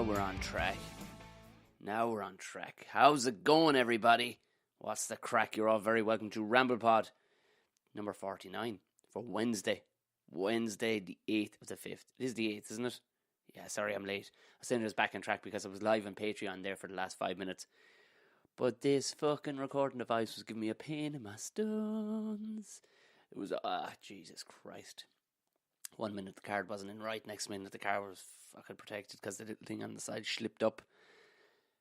Now we're on track. How's it going, everybody? What's the crack? You're all very welcome to Ramble Pod number 49 for Wednesday, the 8th of the 5th. It is the 8th, isn't it? Yeah, sorry I'm late. I said it was back on track because I was live on Patreon there for the last 5 minutes. But this fucking recording device was giving me a pain in my stones. It was, Jesus Christ. 1 minute the card wasn't in right, next minute the card was fucking protected because the little thing on the side slipped up.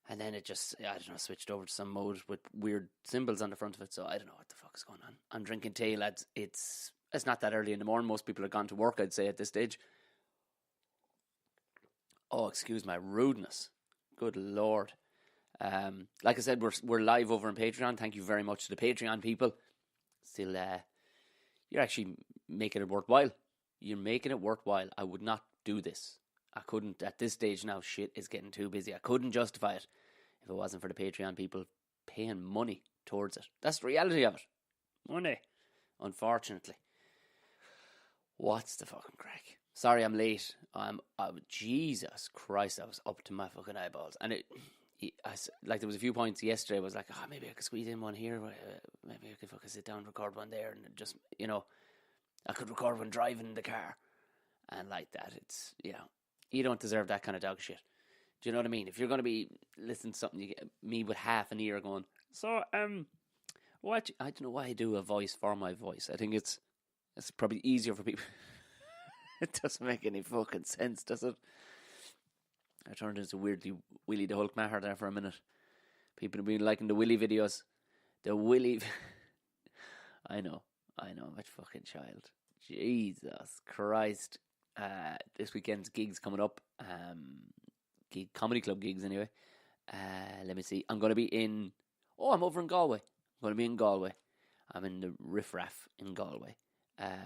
And then it just, I don't know, switched over to some mode with weird symbols on the front of it. So I don't know what the fuck is going on. I'm drinking tea, lads. It's not that early in the morning. Most people are gone to work, I'd say, at this stage. Oh, excuse my rudeness. Good Lord. Like I said, we're live over on Patreon. Thank you very much to the Patreon people. Still, you're actually making it worthwhile. You're making it worthwhile. I would not do this. I couldn't, at this stage now, shit is getting too busy. I couldn't justify it if it wasn't for the Patreon people paying money towards it. That's the reality of it. Money. Unfortunately. What's the fucking crack? Sorry I'm late. Jesus Christ, I was up to my fucking eyeballs. And there was a few points yesterday. I was like, maybe I could squeeze in one here. Maybe I could fucking sit down and record one there. And just, I could record one driving in the car. And like that, it's, you don't deserve that kind of dog shit. Do you know what I mean? If you're going to be listening to something, you get me with half an ear going, what? I don't know why I do a voice for my voice. I think it's probably easier for people. It doesn't make any fucking sense, does it? I turned into weirdly Willy the Hulk Maher there for a minute. People have been liking the Willy videos. The Willy... I know, that fucking child. Jesus Christ. This weekend's gigs coming up. Comedy club gigs anyway. Let me see. I'm going to be in... I'm over in Galway. I'm going to be in Galway. I'm in the Riff Raff in Galway.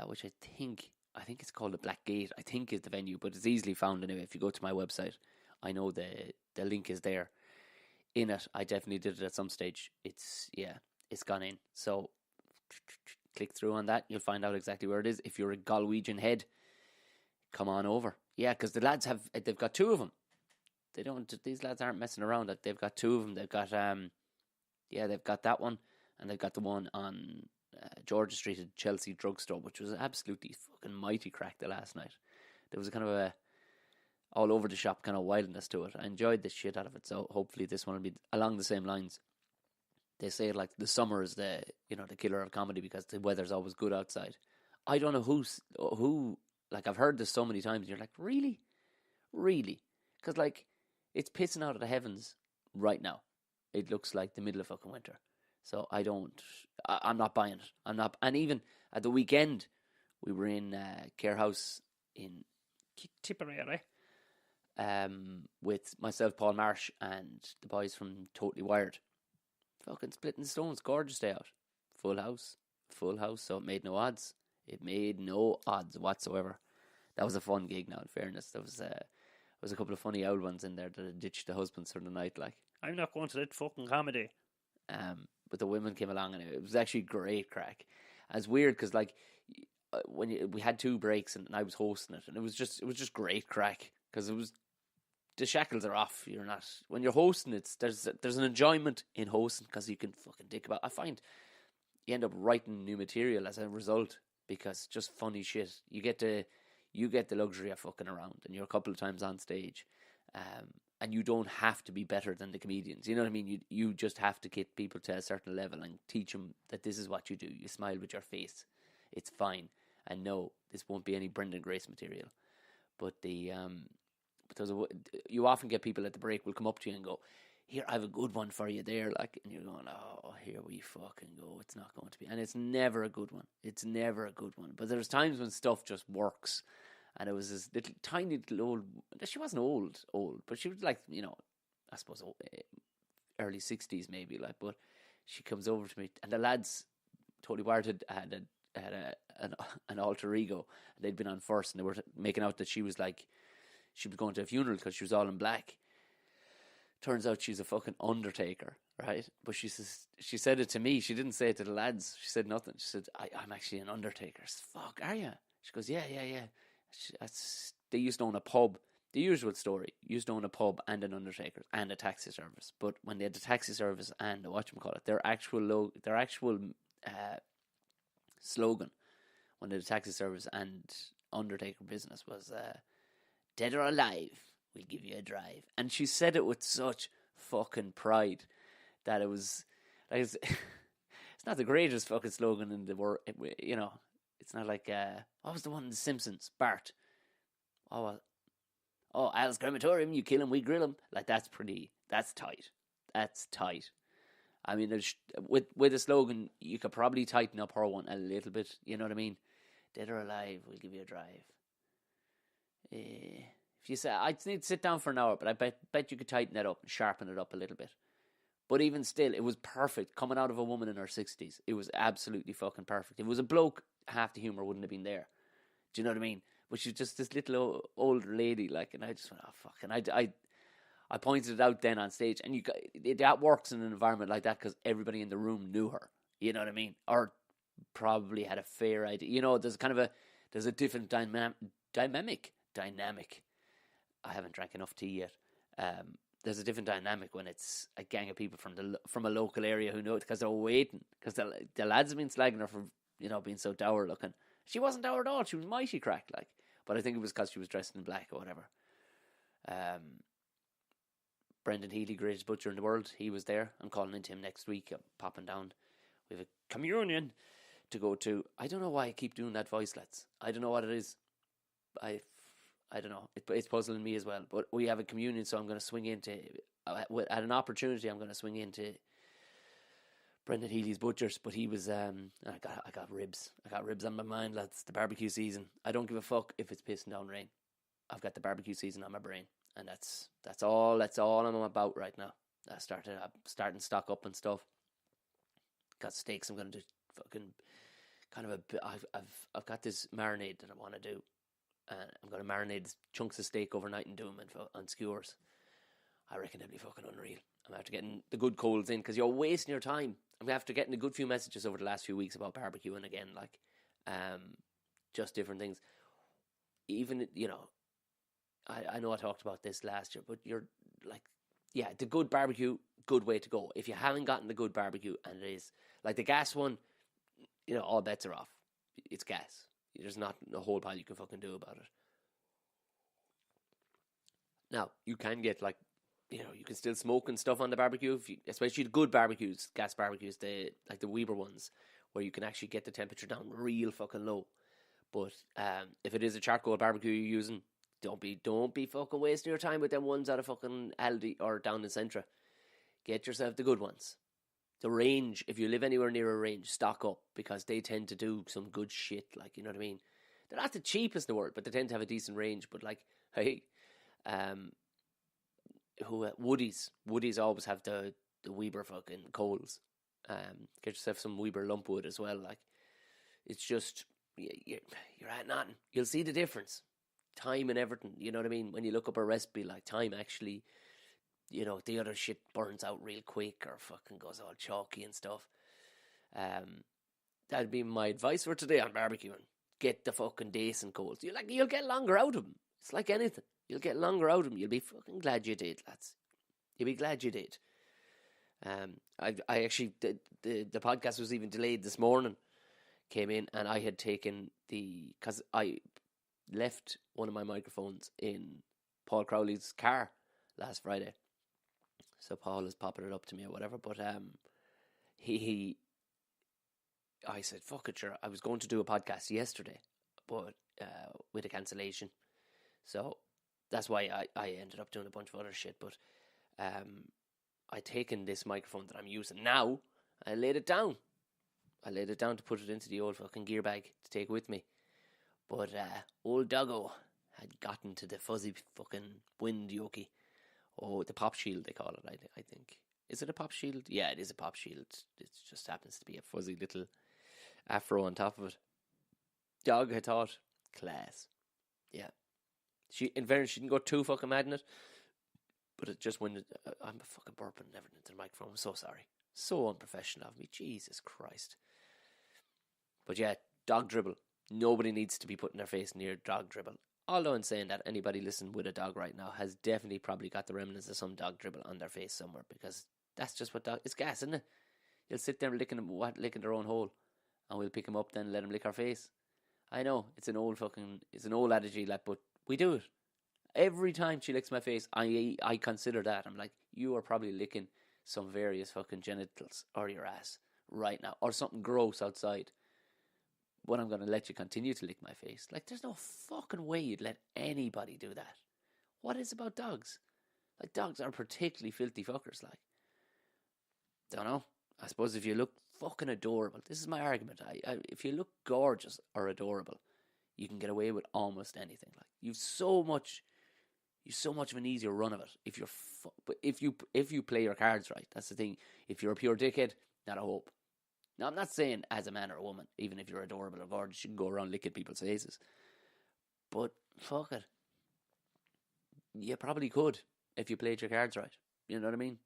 Which I think it's called the Black Gate, I think is the venue, but it's easily found anyway. If you go to my website, I know the link is there in it. I definitely did it at some stage. It's gone in. So click through on that. You'll find out exactly where it is. If you're a Galwegian head, come on over. Yeah, because the lads they've got two of them. These lads aren't messing around. They've got two of them. They've got, they've got that one, and they've got the one on Georgia Street at Chelsea Drugstore, which was absolutely fucking mighty crack the last night. There was a kind of a all over the shop kind of wildness to it. I enjoyed the shit out of it, so hopefully this one will be along the same lines. They say like the summer is the killer of comedy because the weather's always good outside. I don't know who like I've heard this so many times. And you're like, really, because like it's pissing out of the heavens right now. It looks like the middle of fucking winter. So I'm not buying it. And even at the weekend, we were in Care House in Tipperary with myself, Paul Marsh, and the boys from Totally Wired. Fucking splitting stones, gorgeous day out. Full house. So it made no odds. Whatsoever. That was a fun gig. Now, in fairness, there was a couple of funny old ones in there that had ditched the husbands for the night. Like, I'm not going to that fucking comedy. But the women came along, and it was actually great crack. And it's weird because like we had two breaks, and I was hosting it, and it was just great crack because the shackles are off. You're not when you're hosting. There's an enjoyment in hosting because you can fucking dick about. I find you end up writing new material as a result because just funny shit. You get the luxury of fucking around, and you're a couple of times on stage. And you don't have to be better than the comedians. You know what I mean? You just have to get people to a certain level and teach them that this is what you do. You smile with your face. It's fine. And no, this won't be any Brendan Grace material. But you often get people at the break will come up to you and go, here, I have a good one for you there. Like, and you're going, oh, here we fucking go. It's not going to be. And it's never a good one. But there's times when stuff just works. And it was this little, tiny little old... She wasn't old, but she was like, I suppose early 60s maybe. Like, but she comes over to me, and the lads, Totally Wired, had an alter ego. And they'd been on first, and they were making out that she was going to a funeral because she was all in black. Turns out she's a fucking undertaker, right? But she said it to me. She didn't say it to the lads. She said nothing. She said, I'm actually an undertaker. I said, fuck, are you? She goes, yeah. They used to own a pub the usual story. You used to own a pub and an undertaker and a taxi service. But when they had the taxi service and their actual slogan when they had the taxi service and undertaker business was "Dead or alive, we'll give you a drive." And she said it with such fucking pride that it was like it's not the greatest fucking slogan in the world. You know, it's not like what was the one in The Simpsons? Bart. Al's crematorium, you kill him, we grill him. Like, that's tight. That's tight. I mean, with a slogan, you could probably tighten up her one a little bit. You know what I mean? Dead or alive, we'll give you a drive. If you say, I'd need to sit down for an hour, but I bet you could tighten that up and sharpen it up a little bit. But even still, it was perfect. Coming out of a woman in her 60s, it was absolutely fucking perfect. If it was a bloke, half the humour wouldn't have been there. Do you know what I mean? But she's just this little older lady, like, and I just went, oh fuck! And I pointed it out then on stage, and that works in an environment like that because everybody in the room knew her. You know what I mean? Or probably had a fair idea. You know, there's a different dynamic. I haven't drank enough tea yet. There's a different dynamic when it's a gang of people from a local area who know it because they're waiting. Because the lads have been slagging her for, you know, being so dour looking. She wasn't dour at all. She was mighty cracked, like. But I think it was because she was dressed in black or whatever. Brendan Healy, greatest butcher in the world, he was there. I'm calling into him next week. I'm popping down. We have a communion to go to. I don't know why I keep doing that voice, lads. I don't know what it is. I don't know. It's puzzling me as well. But we have a communion, so I'm going to swing into, at an opportunity, I'm going to swing into Brendan Healy's Butchers. But he was, I got ribs. I got ribs on my mind, lads. The barbecue season. I don't give a fuck if it's pissing down rain. I've got the barbecue season on my brain. And that's all I'm about right now. I'm starting to stock up and stuff. Got steaks I'm going to do fucking kind of I've got this marinade that I want to do. I'm going to marinate chunks of steak overnight and do them on skewers. I reckon it'll be fucking unreal. I'm after getting the good coals in because you're wasting your time. I'm after getting a good few messages over the last few weeks about barbecuing again, like just different things. Even, you know, I know I talked about this last year, but you're like, yeah, the good barbecue, good way to go. If you haven't gotten the good barbecue, and it is like the gas one, you know, all bets are off. It's gas. There's not a whole pile you can fucking do about it. Now, you can get, like, you know, you can still smoke and stuff on the barbecue, especially the good barbecues, gas barbecues, like the Weber ones, where you can actually get the temperature down real fucking low. But if it is a charcoal barbecue you're using, don't be fucking wasting your time with them ones out of fucking Aldi or down in Centra. Get yourself the good ones. The range, if you live anywhere near a range, stock up, because they tend to do some good shit, like, you know what I mean? They're not the cheapest in the world, but they tend to have a decent range. But, like, hey, Woodies always have the Weber fucking coals. Get yourself some Weber lumpwood as well. Like, it's just, you're at nothing. You'll see the difference. Time and everything, you know what I mean? When you look up a recipe, like, time actually, you know, the other shit burns out real quick or fucking goes all chalky and stuff. That'd be my advice for today on barbecuing. Get the fucking decent coals. You'll get longer out of them. It's like anything. You'll get longer out of them. You'll be fucking glad you did, lads. You'll be glad you did. I actually, the podcast was even delayed this morning. Came in and I had taken because I left one of my microphones in Paul Crowley's car last Friday. So Paul is popping it up to me or whatever. But I said, fuck it, sure. I was going to do a podcast yesterday, but with a cancellation. So that's why I ended up doing a bunch of other shit. But I taken this microphone that I'm using now. I laid it down. To put it into the old fucking gear bag to take with me. But old doggo had gotten to the fuzzy fucking wind yoke. Oh, the pop shield, they call it, I think. Is it a pop shield? Yeah, it is a pop shield. It just happens to be a fuzzy little afro on top of it. Dog had thought, class. Yeah. In fairness, she didn't go too fucking mad in it. But it just went, I'm fucking burping and everything into the microphone. I'm so sorry. So unprofessional of me. Jesus Christ. But yeah, dog dribble. Nobody needs to be putting their face near dog dribble. Although in saying that, anybody listening with a dog right now has definitely probably got the remnants of some dog dribble on their face somewhere, because that's just what dog. It's gas, isn't it? You'll sit there licking their own hole, and we'll pick them up then and let them lick our face. I know it's an old adage, like, but we do it every time she licks my face. I consider that. I'm like, you are probably licking some various fucking genitals or your ass right now, or something gross outside. But I'm going to let you continue to lick my face. Like, there's no fucking way you'd let anybody do that. What is about dogs? Like, dogs are particularly filthy fuckers, like. Don't know. I suppose if you look fucking adorable, this is my argument. If you look gorgeous or adorable, you can get away with almost anything. Like, you've so much of an easier run of it but if you play your cards right. That's the thing. If you're a pure dickhead, not a hope. Now, I'm not saying as a man or a woman, even if you're adorable or gorgeous, you can go around licking people's faces. But fuck it, you probably could if you played your cards right. You know what I mean?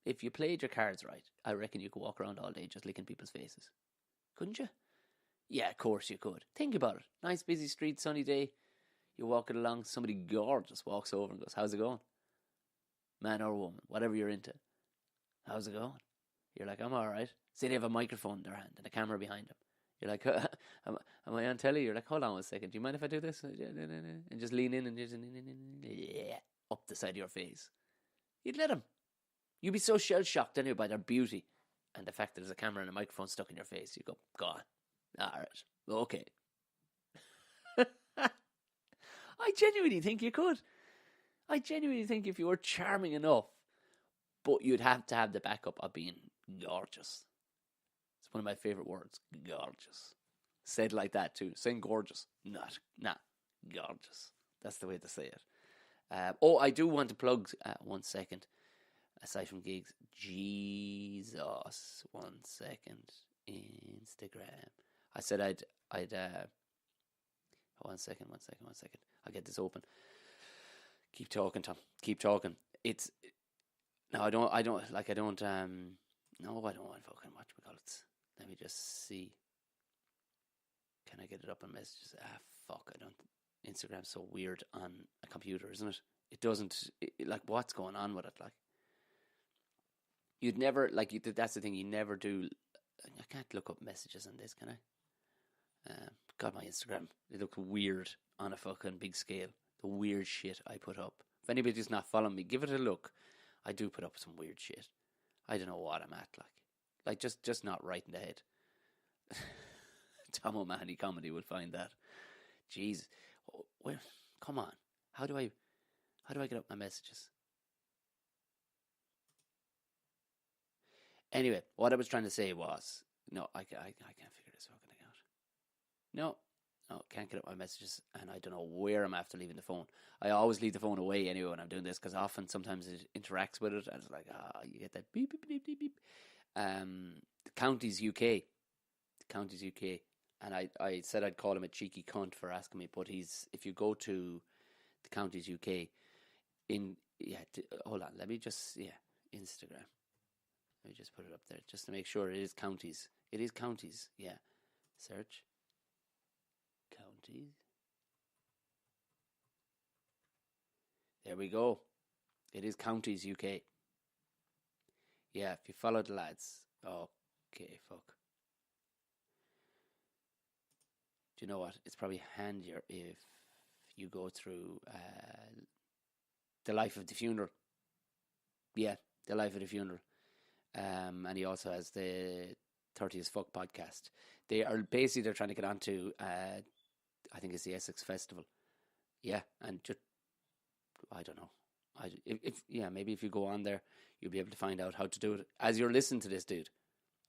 If you played your cards right, I reckon you could walk around all day just licking people's faces. Couldn't you? Yeah, of course you could. Think about it. Nice busy street, sunny day. You're walking along, somebody gorgeous walks over and goes, "How's it going?" Man or woman, whatever you're into. "How's it going?" You're like, "I'm alright." Say they have a microphone in their hand and a camera behind them. You're like, am I on telly? You're like, "Hold on 1 second. Do you mind if I do this?" And just lean in and just up the side of your face. You'd let them. You'd be so shell-shocked anyway by their beauty and the fact that there's a camera and a microphone stuck in your face. You go, "God, alright, okay." I genuinely think you could. I genuinely think if you were charming enough, but you'd have to have the backup of being gorgeous. It's one of my favourite words, gorgeous. Said like that too. Saying gorgeous, not gorgeous. That's the way to say it. I do want to plug 1 second. Aside from gigs, Jesus, 1 second, Instagram. I said I'd 1 second. I'll get this open. Keep talking, Tom. Keep talking. I don't want fucking whatchamacallits. Let me just see. Can I get it up on messages? Fuck, I don't. Instagram's so weird on a computer, isn't it? It doesn't, like, what's going on with it, like? You'd never, like, that's the thing, you never do. I can't look up messages on this, can I? God, my Instagram, it looks weird on a fucking big scale. The weird shit I put up. If anybody's not following me, give it a look. I do put up some weird shit. I don't know what I'm at, like just not right in the head. Tom O'Mahony Comedy will find that. Jeez, come on. How do I get up my messages? Anyway, what I was trying to say was, no, I can't figure this fucking thing out. No, can't get up my messages, and I don't know where I'm after leaving the phone. I always leave the phone away anyway when I'm doing this, because sometimes it interacts with it, and it's like, you get that beep, beep, beep, beep, beep. The Counties UK, and I said I'd call him a cheeky cunt for asking me, but if you go to the Counties UK, hold on, let me just, Instagram. Let me just put it up there, just to make sure it is Counties. It is Counties, yeah. Search. Counties. There we go. It is Counties UK. Yeah, if you follow the lads. Okay, fuck. Do you know what? It's probably handier if you go through The Life of the Funeral. Yeah, The Life of the Funeral. And he also has the 30 as Fuck podcast. They're trying to get onto I think it's the Essex Festival. Yeah, and just, I don't know. Maybe if you go on there, you'll be able to find out how to do it. As you're listening to this, dude,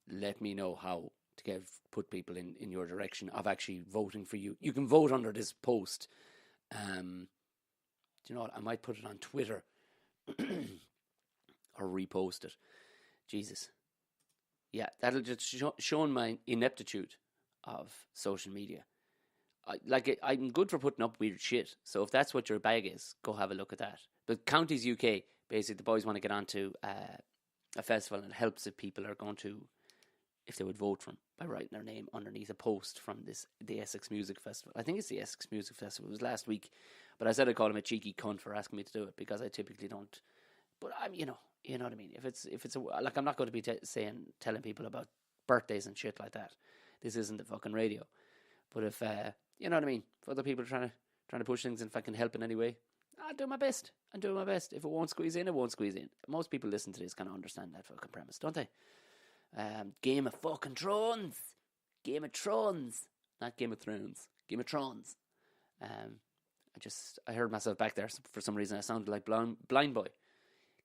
let me know how to put people in your direction of actually voting for you. You can vote under this post. Do you know what? I might put it on Twitter or repost it. Jesus. Yeah, that'll just show my ineptitude of social media. I'm good for putting up weird shit. So if that's what your bag is, go have a look at that. But Counties UK, basically, the boys want to get onto a festival, and it helps if people are going to if they would vote for him by writing their name underneath a post from the Essex Music Festival. I think it's the Essex Music Festival. It was last week, but I said I call him a cheeky cunt for asking me to do it because I typically don't. But I'm, you know what I mean. If it's like, I'm not going to be telling people about birthdays and shit like that. This isn't the fucking radio. But if you know what I mean, if other people are trying to push things, and if I can help in any way, I'll do my best. I'm doing my best. If it won't squeeze in, it won't squeeze in. Most people listen to this kind of understand that fucking premise, don't they? Game of fucking Thrones. Game of Thrones. Not Game of Thrones. Game of Thrones. I heard myself back there for some reason. I sounded like blind boy.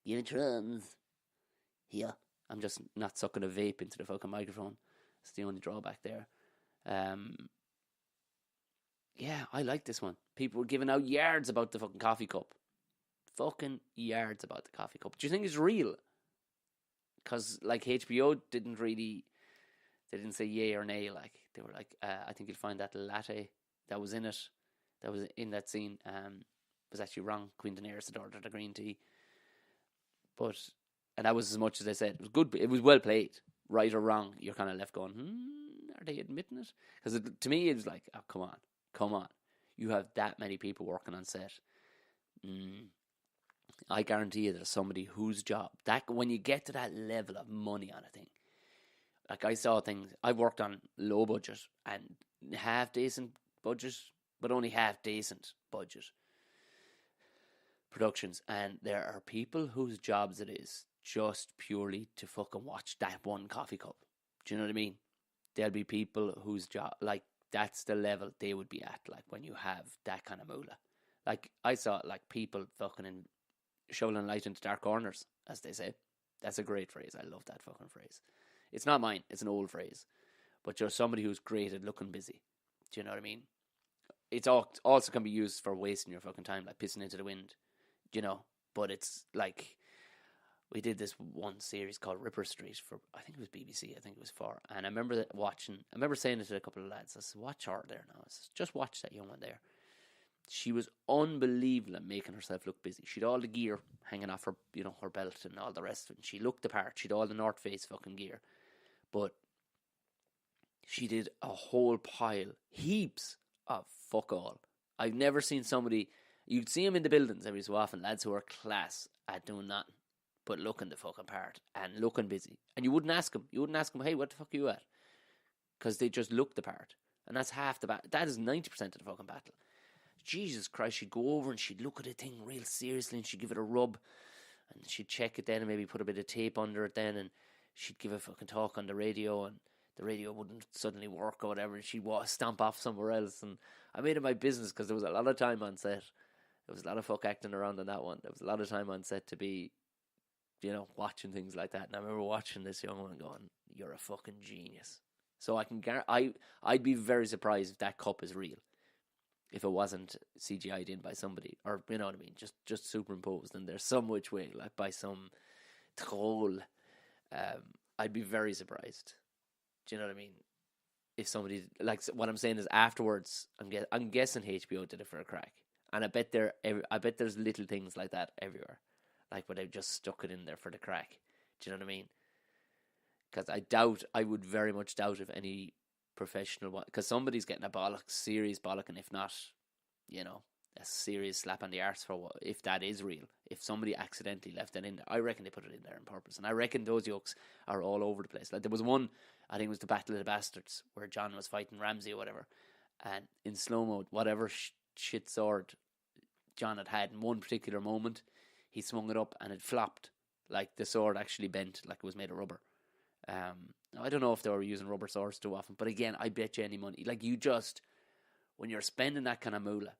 Game of Thrones. Yeah. I'm just not sucking a vape into the fucking microphone. It's the only drawback there. Yeah, I like this one. People were giving out yards about the fucking coffee cup. Fucking yards about the coffee cup. Do you think it's real? Because, like, HBO they didn't say yay or nay. Like, they were like, I think you'll find that latte that was in it, that was in that scene, was actually wrong. Queen Daenerys had ordered a green tea. And that was as much as they said. It was good. It was well played. Right or wrong, you're kind of left going, are they admitting it? Because to me, it was like, oh, come on. You have that many people working on set. I guarantee you there's somebody whose job, that when you get to that level of money on a thing, like I saw things, I've worked on low budget and half decent budget, but only half decent budget productions, and there are people whose jobs it is just purely to fucking watch that one coffee cup. Do you know what I mean? There'll be people whose job, like, that's the level they would be at, like, when you have that kind of moolah. Like, I saw, like, people fucking shoveling light into dark corners, as they say. That's a great phrase. I love that fucking phrase. It's not mine. It's an old phrase. But you're somebody who's great at looking busy. Do you know what I mean? It's also can be used for wasting your fucking time, like pissing into the wind. You know? But it's like, we did this one series called Ripper Street for, I think it was BBC, I think it was for, and I remember saying it to a couple of lads. I said, watch her there now. I said, just watch that young one there. She was unbelievable at making herself look busy. She'd all the gear hanging off her, her belt and all the rest of it. And she looked the part. She'd all the North Face fucking gear. But she did a whole pile, heaps of fuck all. I've never seen somebody, you'd see them in the buildings every so often, lads who are class at doing nothing but looking the fucking part and looking busy. And you wouldn't ask them. Hey, what the fuck are you at? Because they just look the part. And that's half the battle. That is 90% of the fucking battle. Jesus Christ, she'd go over and she'd look at the thing real seriously and she'd give it a rub and she'd check it then and maybe put a bit of tape under it then, and she'd give a fucking talk on the radio and the radio wouldn't suddenly work or whatever, and she'd stomp off somewhere else. And I made it my business because there was a lot of time on set. There was a lot of fuck acting around on that one. There was a lot of time on set to be, watching things like that. And I remember watching this young one going, you're a fucking genius. So I'd be very surprised if that cup is real. If it wasn't CGI'd in by somebody, or you know what I mean, just superimposed in there some which way, like by some troll, I'd be very surprised. Do you know what I mean? If somebody, like, what I'm saying is afterwards, I'm guessing HBO did it for a crack, and I bet there's little things like that everywhere, like where they've just stuck it in there for the crack. Do you know what I mean? Because I would very much doubt if any professional one, because somebody's getting a serious bollocking, if not, a serious slap on the arse for what, if that is real. If somebody accidentally left that in there, I reckon they put it in there on purpose, and I reckon those jokes are all over the place. Like, there was one, I think it was the Battle of the Bastards, where John was fighting Ramsay or whatever, and in slow mo, whatever shit sword John had in one particular moment, he swung it up and it flopped, like the sword actually bent, like it was made of rubber. I don't know if they were using rubber swords too often, but again, I bet you any money, like, when you're spending that kind of moolah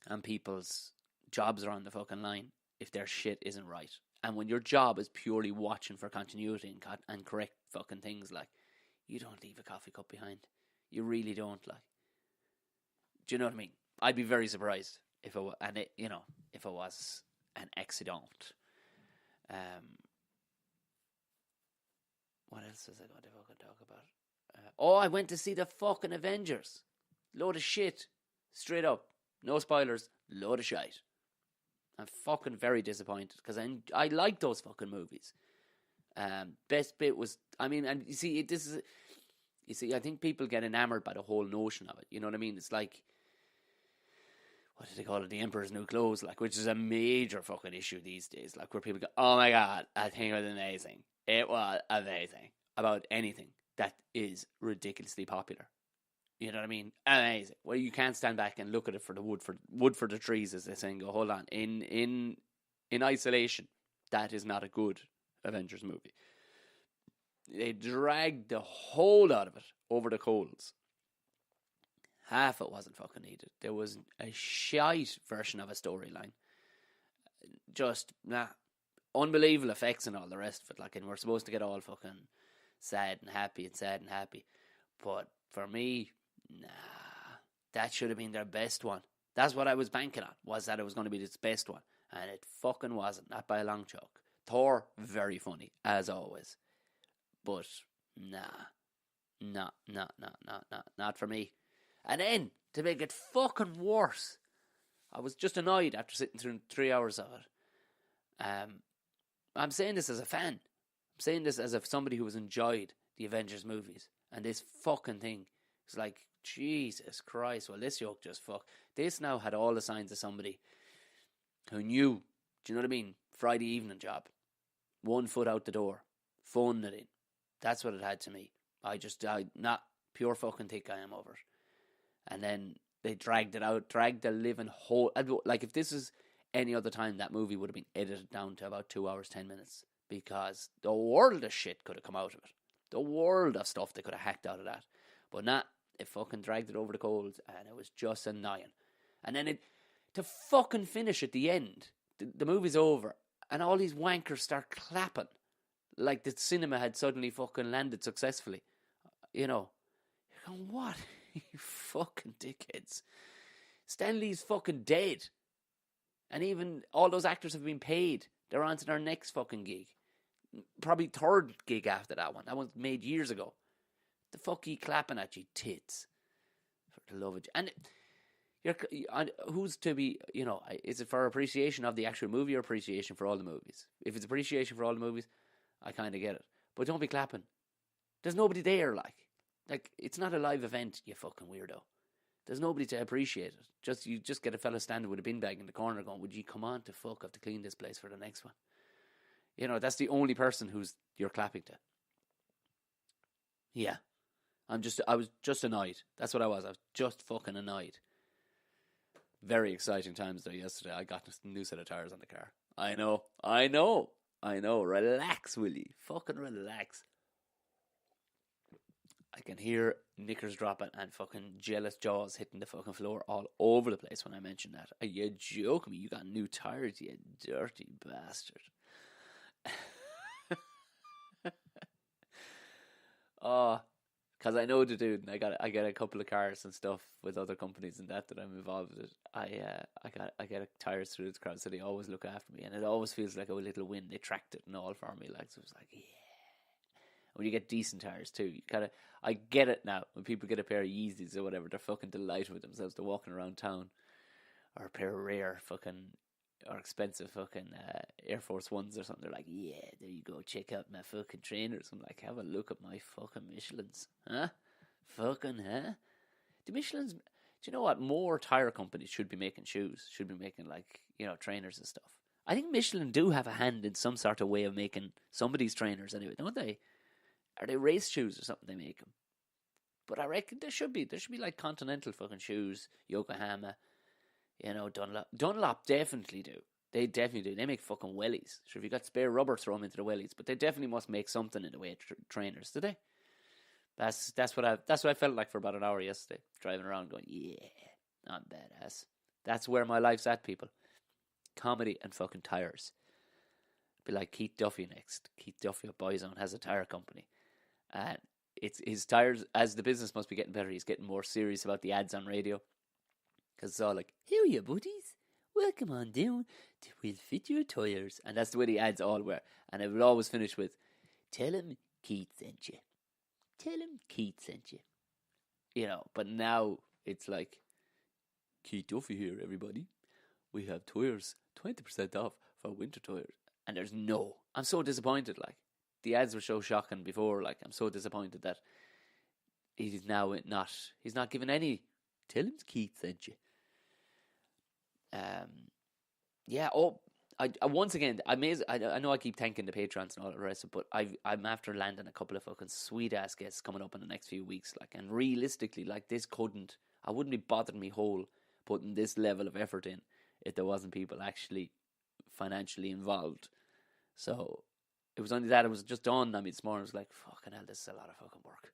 and people's jobs are on the fucking line, if their shit isn't right, and when your job is purely watching for continuity and correct fucking things, like, you don't leave a coffee cup behind. You really don't, like. Do you know what I mean? I'd be very surprised if it was an accident. What else was I going to fucking talk about? I went to see the fucking Avengers. Load of shit. Straight up. No spoilers. Load of shite. I'm fucking very disappointed because I like those fucking movies. Best bit was, I mean, and you see, I think people get enamored by the whole notion of it. You know what I mean? It's like, what do they call it? The Emperor's New Clothes, like, which is a major fucking issue these days. Like, where people go, "Oh my god, that thing was amazing. It was amazing," about anything that is ridiculously popular. You know what I mean? Amazing. Well, you can't stand back and look at it for the wood for the trees, as they say, and go, hold on. In isolation, that is not a good Avengers movie. They dragged the whole out of it over the coals. Half it wasn't fucking needed. There was a shite version of a storyline. Just, unbelievable effects and all the rest of it. Like, and we're supposed to get all fucking sad and happy. But for me, that should have been their best one. That's what I was banking on, was that it was going to be its best one. And it fucking wasn't, not by a long chalk. Thor, very funny, as always. But, not for me. And then, to make it fucking worse, I was just annoyed after sitting through 3 hours of it. I'm saying this as a fan. I'm saying this as somebody who has enjoyed the Avengers movies. And this fucking thing is like, Jesus Christ, well, this yoke just fuck. This now had all the signs of somebody who knew, do you know what I mean? Friday evening job. 1 foot out the door. Phoning it in. That's what it had to me. I not pure fucking thick I am over it. And then they dragged it out, dragged the living whole. Like, if this is any other time, that movie would have been edited down to about 2 hours, 10 minutes. Because the world of shit could have come out of it. The world of stuff they could have hacked out of that. But it fucking dragged it over the coals, and it was just annoying. And then to fucking finish at the end, the movie's over, and all these wankers start clapping. Like the cinema had suddenly fucking landed successfully. You know, you're going, what? You fucking dickheads. Stan Lee's fucking dead. And even all those actors have been paid. They're on to their next fucking gig. Probably third gig after that one. That one's made years ago. The fuck are you clapping at, you tits? For the love of... And who's to be, is it for appreciation of the actual movie or appreciation for all the movies? If it's appreciation for all the movies, I kind of get it. But don't be clapping. There's nobody there, like, it's not a live event, you fucking weirdo. There's nobody to appreciate it. You just get a fella standing with a bin bag in the corner going, would you come on to fuck, I have to clean this place for the next one. That's the only person you're clapping to. Yeah. I was just annoyed. That's what I was. I was just fucking annoyed. Very exciting times though yesterday. I got a new set of tires on the car. I know. Relax, will you? Fucking relax. I can hear knickers dropping and fucking jealous jaws hitting the fucking floor all over the place when I mention that. Are you joking me? You got new tires, you dirty bastard. Oh, because I know the dude, and I get a couple of cars and stuff with other companies and that I'm involved with. I get tires through the crowd, so they always look after me, and it always feels like a little win. They tracked it and all for me, like, so it was like, yeah. When you get decent tires too, I get it now. When people get a pair of Yeezys or whatever, they're fucking delighted with themselves. They're walking around town, or a pair of rare fucking or expensive fucking Air Force Ones or something. They're like, yeah, there you go, check out my fucking trainers. I'm like, have a look at my fucking Michelins, huh? Fucking, huh? The Michelins. Do you know what? More tire companies should be making shoes. Should be making, like, trainers and stuff. I think Michelin do have a hand in some sort of way of making somebody's trainers anyway, don't they? Are they race shoes or something they make them? But I reckon there should be like Continental fucking shoes, Yokohama, Dunlop. Dunlop definitely do. They definitely do. They make fucking wellies. Sure, if you got spare rubber, throw them into the wellies. But they definitely must make something in the way of trainers, do they? That's what I felt like for about an hour yesterday, driving around going, yeah, I'm badass. That's where my life's at, people. Comedy and fucking tires. Be like Keith Duffy next. Keith Duffy of Boyzone has a tire company. And it's his tires, as the business must be getting better, he's getting more serious about the ads on radio. Because it's all like, here you buddies, welcome on down to We'll Fit Your Tires. And that's the way the ads all were. And it will always finish with, tell him Keith sent you. Tell him Keith sent you. But now it's like, Keith Duffy here, everybody. We have tires 20% off for winter tires. And I'm so disappointed, like. the ads were so shocking before. Like, I'm so disappointed that he's not giving any. Tell him Keith sent you. Yeah. Oh, I once again, I know I keep thanking the patrons and all the rest of it, but I'm after landing a couple of fucking sweet ass guests coming up in the next few weeks. Like, and realistically, like, I wouldn't be bothering me whole putting this level of effort in if there wasn't people actually financially involved. So it was only that it was just dawned on me this morning. I was like, fucking hell, this is a lot of fucking work.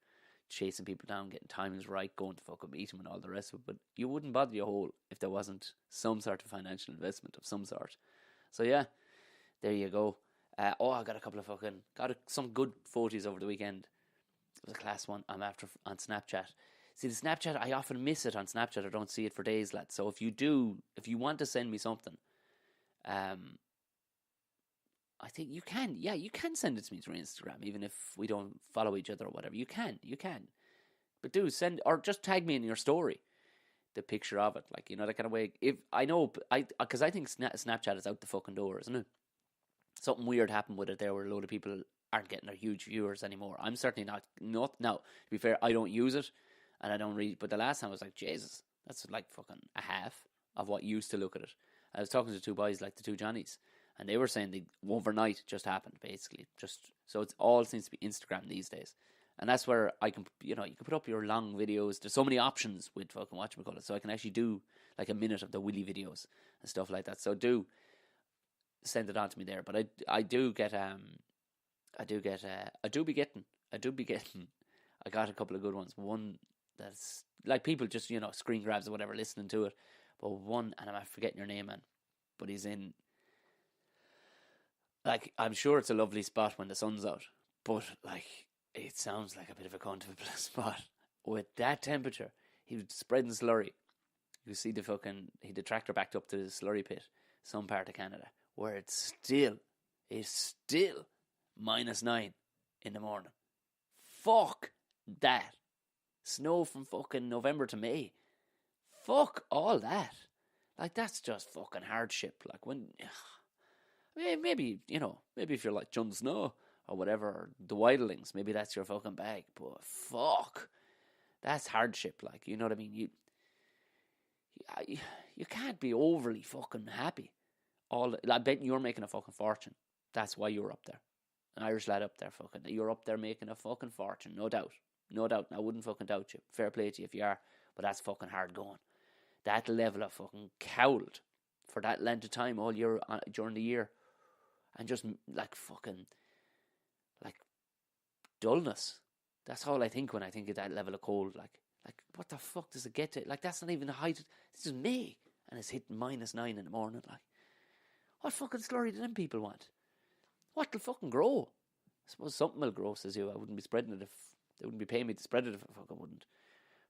Chasing people down, getting timings right, going to fucking meet them and all the rest of it. But you wouldn't bother your whole if there wasn't some sort of financial investment of some sort. So yeah, there you go. I got some good photos over the weekend. It was a class one. I'm after on Snapchat. See, the Snapchat, I often miss it on Snapchat. I don't see it for days, lads. So if you want to send me something, I think you can. Yeah, you can send it to me through Instagram, even if we don't follow each other or whatever. You can. But do send, or just tag me in your story, the picture of it, like, you know, that kind of way. If I know, because I think Snapchat is out the fucking door, isn't it? Something weird happened with it there, where a load of people aren't getting their huge viewers anymore. I'm certainly not now. To be fair, I don't use it, and I don't read. But the last time I was like, Jesus, that's like fucking a half of what used to look at it. I was talking to two boys, like the two Johnnies, and they were saying they overnight just happened, basically. Just so it's all seems to be Instagram these days. And that's where I can, you can put up your long videos. There's so many options with fucking whatchamacallit. So I can actually do like a minute of the Willy videos and stuff like that. So do send it on to me there. But I do be getting. I got a couple of good ones. One that's like people just, screen grabs or whatever, listening to it. But one, and I'm forgetting your name, man. But he's in, like, I'm sure it's a lovely spot when the sun's out. But, like, it sounds like a bit of a comfortable spot. With that temperature, he was spreading slurry. You see the tractor backed up to the slurry pit, some part of Canada, where it's still -9 in the morning. Fuck that. Snow from fucking November to May. Fuck all that. Like, that's just fucking hardship. Like, maybe if you're like Jon Snow or whatever, or the Wildlings, maybe that's your fucking bag. But fuck, that's hardship. Like, you know what I mean? You can't be overly fucking happy. I bet you're making a fucking fortune. That's why you're up there. An Irish lad up there, you're up there making a fucking fortune, no doubt. I wouldn't fucking doubt you. Fair play to you if you are, but that's fucking hard going. That level of fucking cowled for that length of time all year during the year, and just like fucking like dullness. That's all I think when I think of that level of cold. Like what the fuck does it get to? Like, that's not even the height. This is May, and it's hitting -9 in the morning. Like, what fucking slurry do them people want? What'll fucking grow? I suppose something will grow, says you. I wouldn't be spreading it if they wouldn't be paying me to spread it if I fucking wouldn't.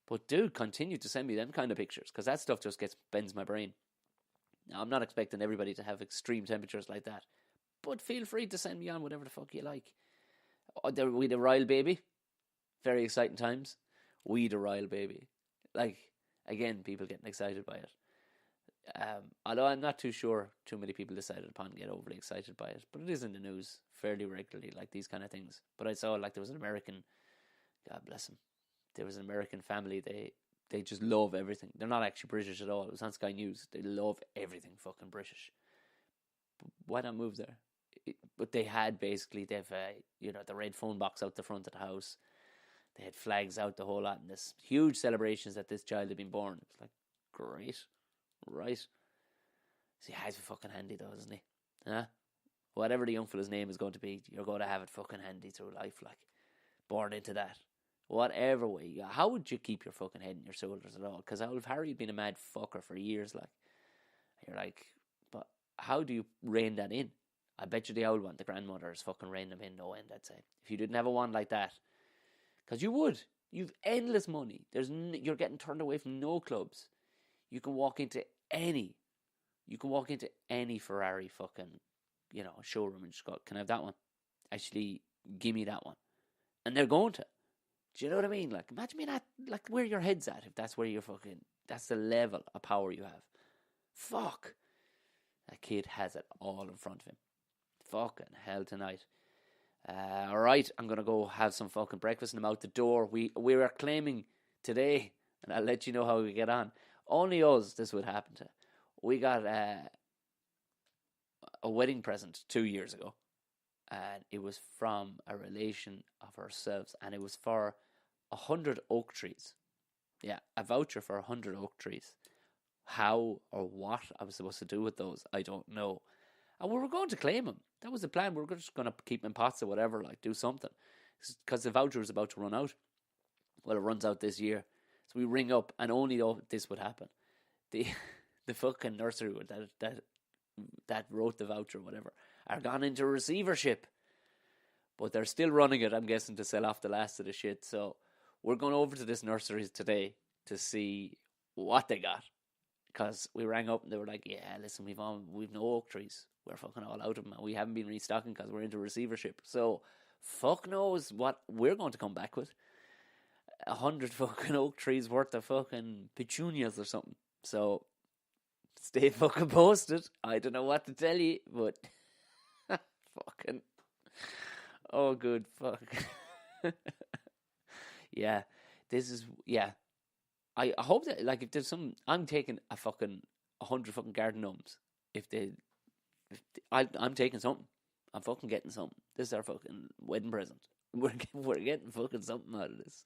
But dude, continue to send me them kind of pictures, because that stuff just bends my brain. Now, I'm not expecting everybody to have extreme temperatures like that, but feel free to send me on whatever the fuck you like. We the Royal Baby, very exciting times. We the Royal Baby, like, again, people getting excited by it. Although I'm not too sure too many people decided upon get overly excited by it, but it is in the news fairly regularly, like these kind of things. But I saw, like, there was an American, God bless him, there was an American family, they just love everything. They're not actually British at all. It was on Sky News. They love everything fucking British. But why not move there? But they had, basically, they've the red phone box out the front of the house. They had flags out the whole lot, and this huge celebrations that this child had been born. It was like, great, right? See, he's fucking handy though, isn't he? Huh? Whatever the young fella's name is going to be, you're going to have it fucking handy through life, like, born into that. Whatever way. How would you keep your fucking head in your shoulders at all? Because if Harry had been a mad fucker for years, like, you're like, but how do you rein that in? I bet you the old one, the grandmother, is fucking reining them in no end, I'd say. If you didn't have a one like that. Because you would. You've endless money. You're getting turned away from no clubs. You can walk into any Ferrari fucking, showroom and just go, can I have that one? Actually, give me that one. And they're going to. Do you know what I mean? Like, imagine being at, like, where your head's at, if that's where you're fucking, that's the level of power you have. Fuck. That kid has it all in front of him. Fucking hell tonight. All right, I'm going to go have some fucking breakfast, and I'm out the door. We were claiming today, and I'll let you know how we get on. Only us, this would happen to. We got a wedding present 2 years ago, and it was from a relation of ourselves, and it was for 100 oak trees. Yeah, a voucher for 100 oak trees. How or what I was supposed to do with those, I don't know. And we were going to claim them. That was the plan. We were just going to keep them in pots or whatever, like do something. Because the voucher was about to run out. Well, it runs out this year. So we ring up, and only though this would happen. The fucking nursery that wrote the voucher or whatever are gone into receivership. But they're still running it, I'm guessing, to sell off the last of the shit. So we're going over to this nursery today to see what they got. Because we rang up and they were like, yeah, listen, we've no oak trees. We're fucking all out of them. And we haven't been restocking because we're into receivership. So fuck knows what we're going to come back with. 100 fucking oak trees worth of fucking petunias or something. So stay fucking posted. I don't know what to tell you, but fucking, oh good fuck. Yeah, this is, yeah. I hope that, like, if there's some, I'm taking a fucking 100 fucking garden gnomes. I'm taking something. I'm fucking getting something. This is our fucking wedding present. We're getting fucking something out of this.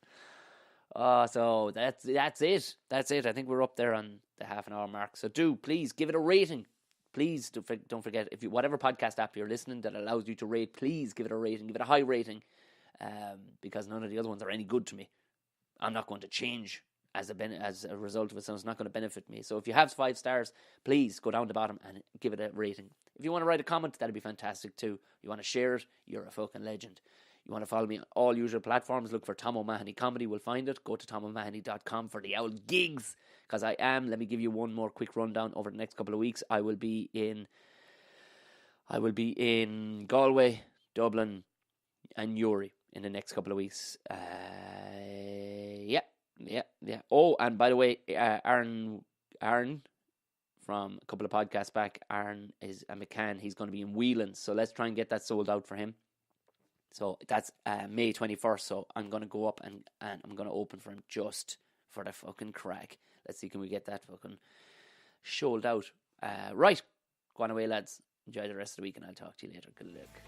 So that's it. That's it. I think we're up there on the half an hour mark. So please give it a rating. Please don't forget, if you, whatever podcast app you're listening that allows you to rate, please give it a rating. Give it a high rating, because none of the other ones are any good to me. I'm not going to change as a result of it, so it's not going to benefit me. So if you have 5 stars, please go down the bottom and give it a rating. If you want to write a comment, that'd be fantastic too. You want to share it, you're a fucking legend. You want to follow me on all usual platforms, look for Tom O'Mahony Comedy, we'll find it. Go to tomomahony.com for the old gigs, because let me give you one more quick rundown over the next couple of weeks. I will be in Galway, Dublin and Newry in the next couple of weeks. Yeah. Oh, and by the way, Aaron from a couple of podcasts back, Aaron is a McCann. He's going to be in Whelan, so let's try and get that sold out for him. So that's May 21st, so I'm going to go up and I'm going to open for him just for the fucking crack. Let's see, can we get that fucking sold out? Right, go on away, lads. Enjoy the rest of the week, and I'll talk to you later. Good luck.